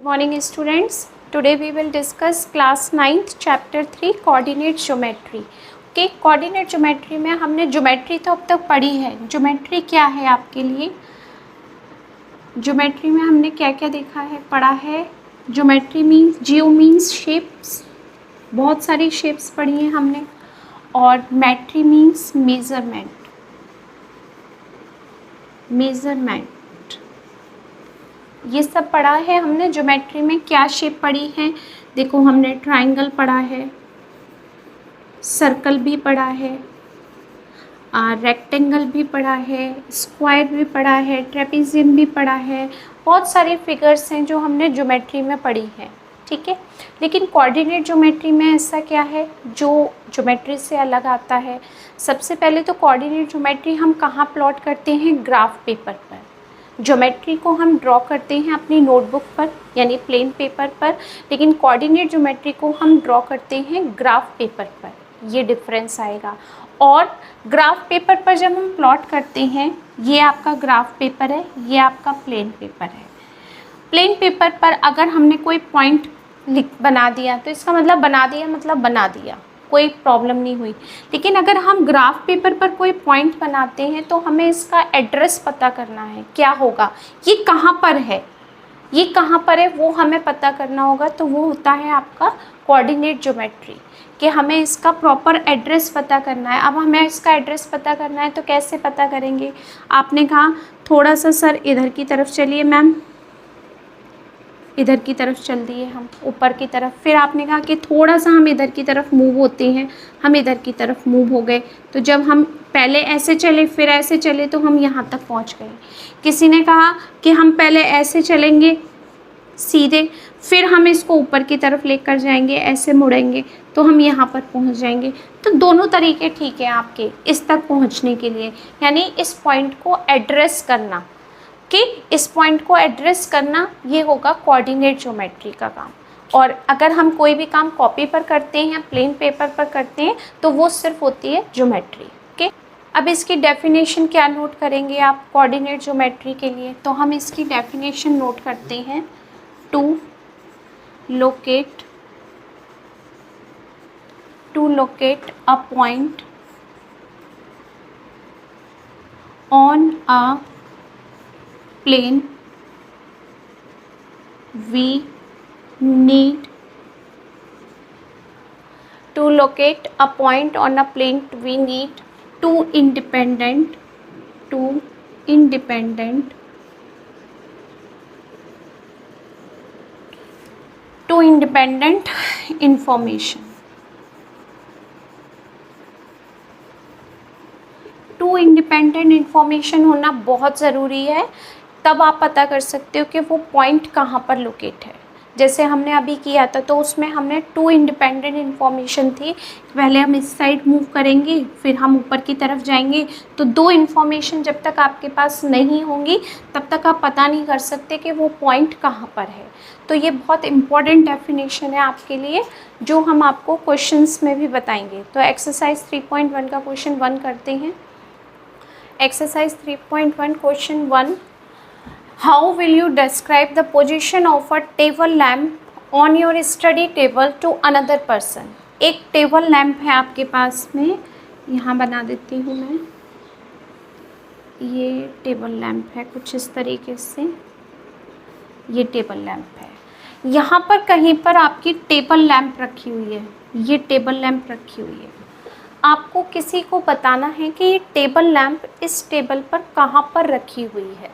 Morning students, today we will discuss class 9th chapter 3 coordinate geometry. Okay, coordinate geometry में हमने geometry तो अब तक पढ़ी है. ज्योमेट्री क्या है आपके लिए? ज्योमेट्री में हमने क्या क्या देखा है, पढ़ा है. ज्योमेट्री मीन्स, जियो मीन्स शेप्स, बहुत सारी शेप्स पढ़ी हैं हमने. और मेट्री मीन्स मेजरमेंट. ये सब पढ़ा है हमने. ज्योमेट्री में क्या शेप पढ़ी है? देखो, हमने ट्राइंगल पढ़ा है, सर्कल भी पढ़ा है, रेक्टेंगल भी पढ़ा है, स्क्वायर भी पढ़ा है, ट्रेपेजियम भी पढ़ा है. बहुत सारे फिगर्स हैं जो हमने ज्योमेट्री में पढ़ी है. ठीक है, लेकिन कोऑर्डिनेट ज्योमेट्री में ऐसा क्या है जो ज्योमेट्री से अलग आता है? सबसे पहले तो कोऑर्डिनेट ज्योमेट्री हम कहाँ प्लॉट करते हैं? ग्राफ पेपर पर. ज्योमेट्री को हम ड्रॉ करते हैं अपनी नोटबुक पर यानी प्लेन पेपर पर, लेकिन कोऑर्डिनेट ज्योमेट्री को हम ड्रॉ करते हैं ग्राफ पेपर पर. ये डिफरेंस आएगा. और ग्राफ पेपर पर जब हम प्लॉट करते हैं, ये आपका ग्राफ पेपर है, ये आपका प्लेन पेपर है. प्लेन पेपर पर अगर हमने कोई पॉइंट बना दिया तो इसका मतलब बना दिया, कोई प्रॉब्लम नहीं हुई. लेकिन अगर हम ग्राफ पेपर पर कोई पॉइंट बनाते हैं तो हमें इसका एड्रेस पता करना है. क्या होगा, ये कहाँ पर है, वो हमें पता करना होगा. तो वो होता है आपका कोऑर्डिनेट ज्योमेट्री, कि हमें इसका प्रॉपर एड्रेस पता करना है. अब हमें इसका एड्रेस पता करना है तो कैसे पता करेंगे? आपने कहा थोड़ा सा सर इधर की तरफ चलिए मैम, इधर की तरफ चल दिए हम ऊपर की तरफ. फिर आपने कहा कि थोड़ा सा हम इधर की तरफ मूव होते हैं, हम इधर की तरफ मूव हो गए. तो जब हम पहले ऐसे चले फिर ऐसे चले तो हम यहाँ तक पहुँच गए. किसी ने कहा कि हम पहले ऐसे चलेंगे सीधे, फिर हम इसको ऊपर की तरफ लेकर जाएंगे, ऐसे मुड़ेंगे तो हम यहाँ पर पहुँच जाएंगे. तो दोनों तरीके ठीक है आपके इस तक पहुँचने के लिए, यानी इस पॉइंट को एड्रेस करना, कि इस पॉइंट को एड्रेस करना, ये होगा कोऑर्डिनेट ज्योमेट्री का काम. और अगर हम कोई भी काम कॉपी पर करते हैं, प्लेन पेपर पर करते हैं, तो वो सिर्फ होती है ज्योमेट्री. ओके, अब इसकी डेफिनेशन क्या नोट करेंगे आप कोऑर्डिनेट ज्योमेट्री के लिए? तो हम इसकी डेफिनेशन नोट करते हैं. To locate a point on a plane, we need to locate a point on a plane. We need two independent information. Two independent information होना बहुत ज़रूरी है, तब आप पता कर सकते हो कि वो पॉइंट कहाँ पर लोकेट है. जैसे हमने अभी किया था तो उसमें हमने टू इंडिपेंडेंट इंफॉर्मेशन थी. पहले हम इस साइड मूव करेंगे, फिर हम ऊपर की तरफ जाएंगे. तो दो इंफॉर्मेशन जब तक आपके पास नहीं होंगी तब तक आप पता नहीं कर सकते कि वो पॉइंट कहाँ पर है. तो ये बहुत इम्पॉर्टेंट डेफिनेशन है आपके लिए, जो हम आपको क्वेश्चंस में भी बताएंगे. तो एक्सरसाइज 3.1 का क्वेश्चन 1 करते हैं. Exercise 3.1 question 1. How will you describe the position of a table lamp on your study table to another person? एक टेबल लैम्प है आपके पास में, यहाँ बना देती हूँ मैं. ये टेबल लैम्प है कुछ इस तरीके से, ये टेबल लैम्प है. यहाँ पर कहीं पर आपकी टेबल लैम्प रखी हुई है, ये टेबल लैम्प रखी हुई है. आपको किसी को बताना है कि ये टेबल लैम्प इस टेबल पर कहाँ पर रखी हुई है.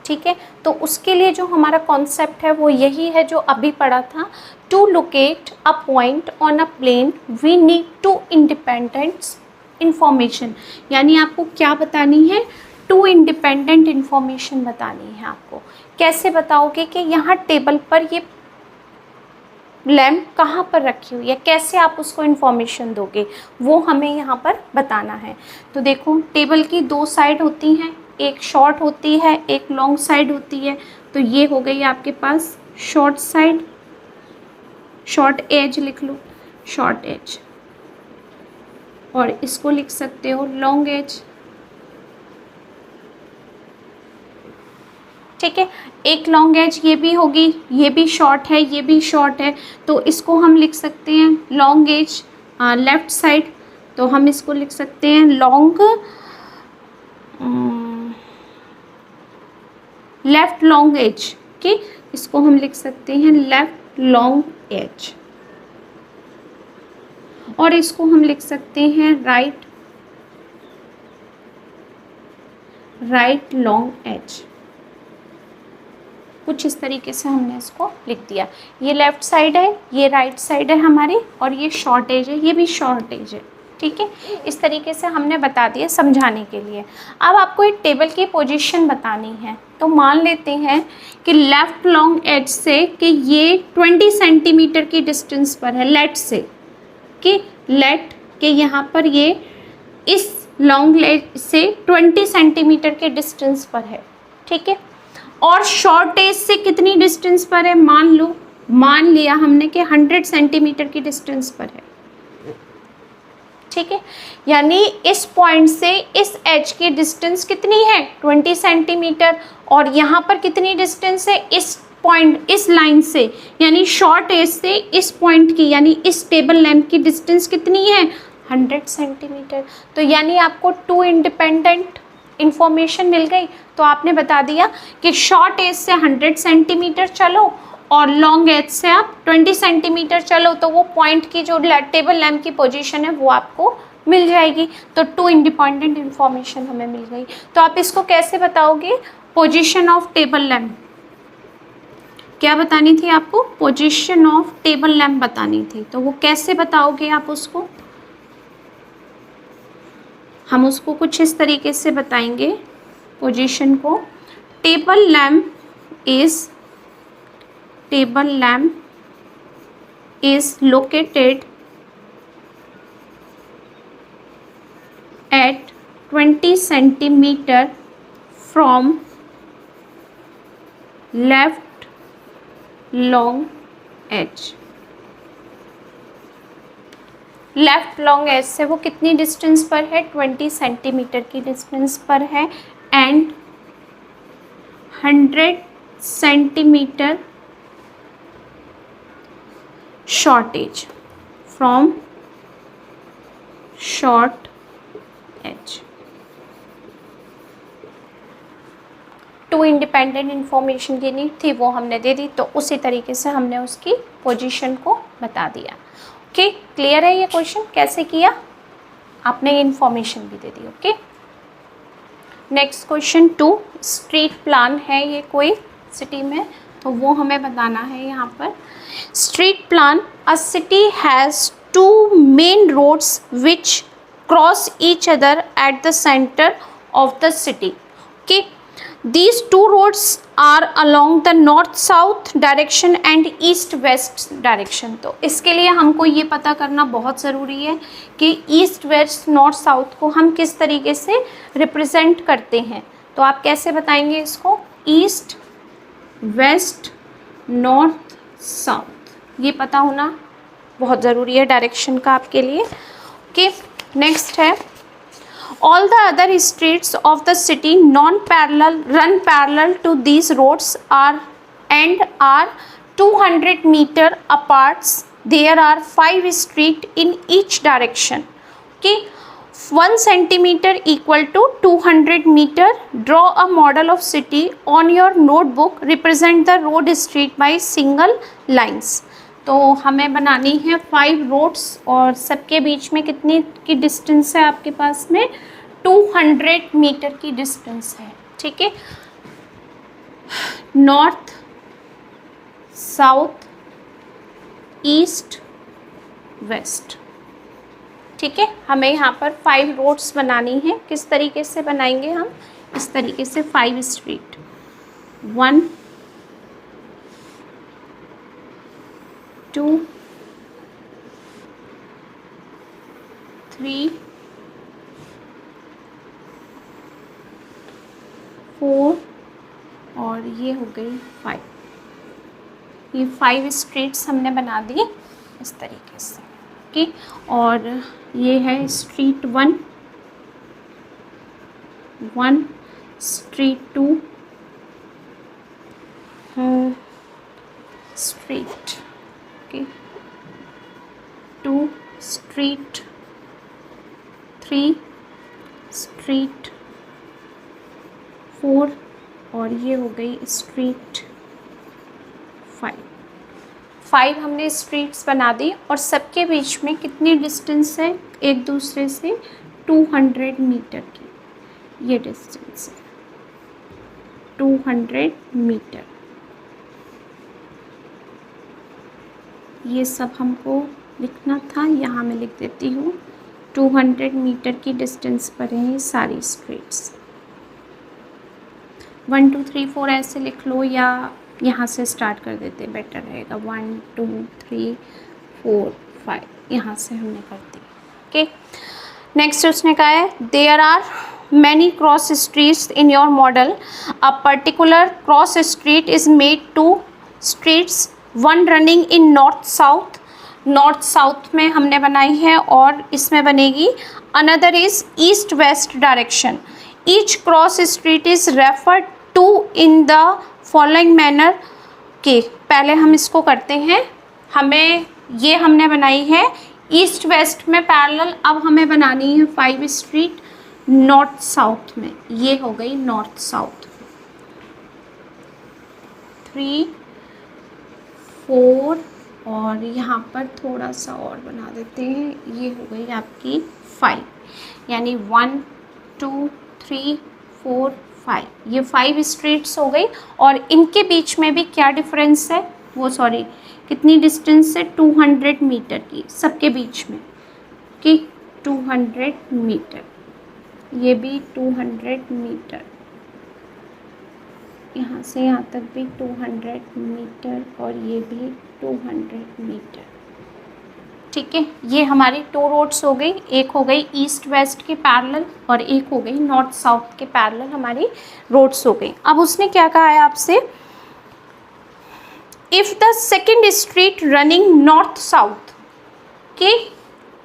ठीक है, तो उसके लिए जो हमारा कॉन्सेप्ट है वो यही है जो अभी पढ़ा था. To locate a point on a plane we need two independent information. यानी आपको क्या बतानी है? टू इंडिपेंडेंट इंफॉर्मेशन बतानी है आपको. कैसे बताओगे कि यहाँ टेबल पर ये लैम्प कहाँ पर रखी हुई है, कैसे आप उसको इन्फॉर्मेशन दोगे, वो हमें यहाँ पर बताना है. तो देखो, टेबल की दो साइड होती हैं, एक शॉर्ट होती है, एक लॉन्ग साइड होती है. तो ये हो गई आपके पास शॉर्ट साइड, शॉर्ट एज लिख लो, शॉर्ट एज. और इसको लिख सकते हो लॉन्ग एज. ठीक है। एक लॉन्ग एज ये भी होगी, ये भी शॉर्ट है, ये भी शॉर्ट है, तो इसको हम लिख सकते हैं लॉन्ग एज लेफ्ट साइड, तो हम इसको लिख सकते हैं लॉन्ग लेफ्ट लॉन्ग एज के, इसको हम लिख सकते हैं लेफ्ट लॉन्ग एज, और इसको हम लिख सकते हैं राइट लॉन्ग एज। कुछ इस तरीके से हमने इसको लिख दिया। ये लेफ्ट साइड है, ये राइट साइड है हमारी, और ये शॉर्ट एज है, ये भी शॉर्ट एज है, ठीक है। इस तरीके से हमने बता दिया समझाने के लिए। अब आपको एक टेबल की पोजीशन बतानी है, तो मान लेते हैं कि लेफ्ट लॉन्ग एज से कि ये 20 सेंटीमीटर की डिस्टेंस पर है, लेट के यहाँ पर ये इस लॉन्ग एज से 20 सेंटीमीटर के डिस्टेंस पर है, ठीक है। और शॉर्ट एज से कितनी डिस्टेंस पर है, मान लिया हमने कि 100 सेंटीमीटर की डिस्टेंस पर है, ठीक है। यानी इस पॉइंट से इस एज की डिस्टेंस कितनी है, 20 सेंटीमीटर, और यहाँ पर कितनी डिस्टेंस है इस पॉइंट, इस लाइन से, यानी शॉर्ट एज से इस पॉइंट की, यानी इस टेबल लैंप की डिस्टेंस कितनी है, 100 सेंटीमीटर। तो यानी आपको 2 इंडिपेंडेंट इंफॉर्मेशन मिल गई। तो आपने बता दिया कि शॉर्ट एज से 100 सेंटीमीटर चलो और लॉन्ग एज से आप 20 सेंटीमीटर चलो, तो वो पॉइंट की जो टेबल लैंप की पोजीशन है वो आपको मिल जाएगी। तो 2 इंडिपेंडेंट इंफॉर्मेशन हमें मिल गई। तो आप इसको कैसे बताओगे, पोजीशन ऑफ टेबल लैंप क्या बतानी थी आपको, पोजीशन ऑफ टेबल लैंप बतानी थी। तो वो कैसे बताओगे आप उसको, हम उसको कुछ इस तरीके से बताएंगे पोजीशन को। Table lamp is located at 20 सेंटीमीटर from left long edge। Left long edge से वो कितनी डिस्टेंस पर है, 20 सेंटीमीटर की डिस्टेंस पर है, and 100 centimetre short edge from short edge. 2 independent information देनी थी, वो हमने दे दी, तो उसी तरीके से हमने उसकी पोजीशन को बता दिया। ओके, क्लियर है ये क्वेश्चन कैसे किया, आपने ये इंफॉर्मेशन भी दे दी। Okay, next question 2, street plan है ये कोई सिटी में, तो वो हमें बताना है यहाँ पर। Street plan, a city has 2 main roads which cross each other at the centre of the city. Okay, these 2 roads are along the north south direction and east west direction। तो इसके लिए हमको ये पता करना बहुत ज़रूरी है कि ईस्ट वेस्ट नॉर्थ साउथ को हम किस तरीके से रिप्रेजेंट करते हैं। तो आप कैसे बताएंगे इसको, ईस्ट वेस्ट नॉर्थ साउथ, ये पता होना बहुत ज़रूरी है डायरेक्शन का आपके लिए। ओके, नेक्स्ट है, all the other streets of the city run parallel to these roads are 200 meter apart। There are 5 streets in each direction। Okay, 1 centimeter equal to 200 meter। Draw a model of city on your notebook। Represent the road street by single lines। तो हमें बनानी है 5 roads और सबके बीच में कितनी की distance है आपके पास में, 200 मीटर की डिस्टेंस है, ठीक है। नॉर्थ साउथ ईस्ट वेस्ट, ठीक है। हमें यहाँ पर 5 रोड्स बनानी है, किस तरीके से बनाएंगे हम, इस तरीके से 5 स्ट्रीट, 1 2 3 4 और ये हो गई 5। ये 5 स्ट्रीट्स हमने बना दी इस तरीके से, ओके। और ये है street 1, street 2, street. Okay, 2 street, 3 street, 4 और ये हो गई street 5 हमने स्ट्रीट्स बना दी और सबके बीच में कितनी डिस्टेंस है एक दूसरे से 200 मीटर की ये डिस्टेंस है 200 मीटर। ये सब हमको लिखना था, यहाँ मैं लिख देती हूँ 200 मीटर की डिस्टेंस पर हैं ये सारी स्ट्रीट्स। 1 2 3 4 ऐसे लिख लो या यहाँ से स्टार्ट कर देते बेटर रहेगा। 1 2 3 4 5 यहाँ से हमने कर दी। ओके, नेक्स्ट उसने कहा है there are many cross streets in your model, a particular cross street is made two streets, one running in north south, north south में हमने बनाई है और इसमें बनेगी। Another is east west direction, each cross street is referred to in the following manner. के पहले हम इसको करते हैं, हमें ये हमने बनाई है ईस्ट वेस्ट में पैरेलल, अब हमें बनानी है 5 स्ट्रीट नॉर्थ साउथ में, ये हो गई नॉर्थ साउथ। 3 4 और यहाँ पर थोड़ा सा और बना देते हैं, ये हो गई आपकी 5, यानी 1 2 3 4 5, ये 5 स्ट्रीट्स हो गई। और इनके बीच में भी क्या डिफरेंस है, वो सॉरी कितनी डिस्टेंस है 200 मीटर की सबके बीच में, कि 200 मीटर, ये भी 200 मीटर, यहाँ से यहाँ तक भी 200 मीटर और ये भी 200 मीटर। ठीक है, ये हमारी 2 रोड्स हो गई, एक हो गई ईस्ट वेस्ट के पैरेलल और एक हो गई नॉर्थ साउथ के पैरेलल हमारी रोड्स हो गई। अब उसने क्या कहा है आपसे, if the second street running north south, के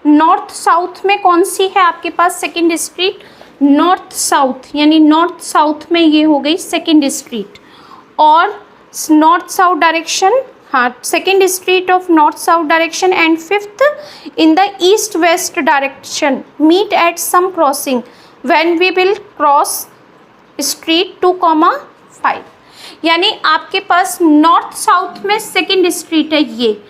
नॉर्थ साउथ में कौन सी है आपके पास सेकेंड स्ट्रीट, नॉर्थ साउथ, यानी नॉर्थ साउथ में ये हो गई सेकेंड स्ट्रीट, और नॉर्थ साउथ डायरेक्शन, हाँ second street of north south direction and 5th in the east west direction meet at some crossing when we will cross street 2,5, यानी आपके पास north south में second street है ये,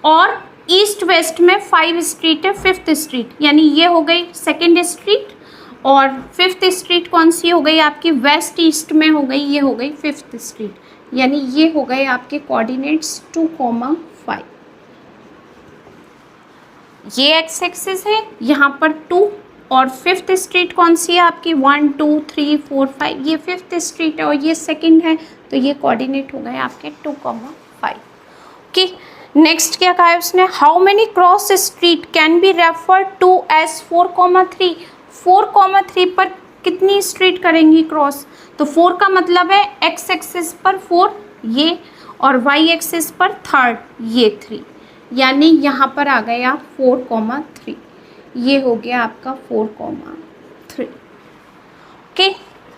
और east west में 5 street है 5th street, यानी ये हो गई सेकेंड स्ट्रीट और 5th स्ट्रीट कौन सी हो गई आपकी वेस्ट ईस्ट में हो गई, ये हो गई 5th स्ट्रीट, यानी ये हो गए आपके कोऑर्डिनेट्स 2,5। ये एक्स एक्सिस है, यहाँ पर 2 और 5th स्ट्रीट कौन सी है आपकी 1 2 3 4 5, ये 5th स्ट्रीट है और ये सेकंड है, तो ये कोऑर्डिनेट हो गए आपके 2,5। ओके, नेक्स्ट क्या कहा है उसने, how many cross street can be referred to as 4,3, 4,3 पर कितनी स्ट्रीट करेंगी क्रॉस, तो 4 का मतलब है एक्स एक्सिस पर 4 ये और वाई एक्सिस पर थर्ड ये 3, यानी यहाँ पर आ गया 4,3, ये हो गया आपका 4,3। ओके,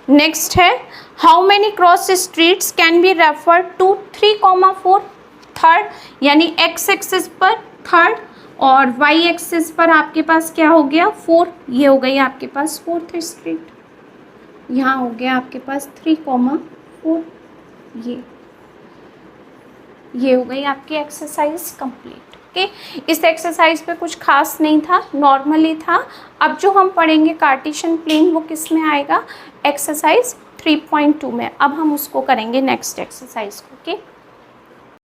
नेक्स्ट है how many cross streets can be referred to 3,4, third, यानी एक्स एक्सिस पर थर्ड और वाई एक्सिस पर आपके पास क्या हो गया 4, ये हो गई आपके पास 4th स्ट्रीट, यहाँ हो गया आपके पास 3,4, ये हो गई आपकी एक्सरसाइज कंप्लीट। ओके, इस एक्सरसाइज पे कुछ खास नहीं था, नॉर्मली था। अब जो हम पढ़ेंगे कार्टेशियन प्लेन वो किस में आएगा, एक्सरसाइज 3.2 में, अब हम उसको करेंगे नेक्स्ट एक्सरसाइज को। ओके।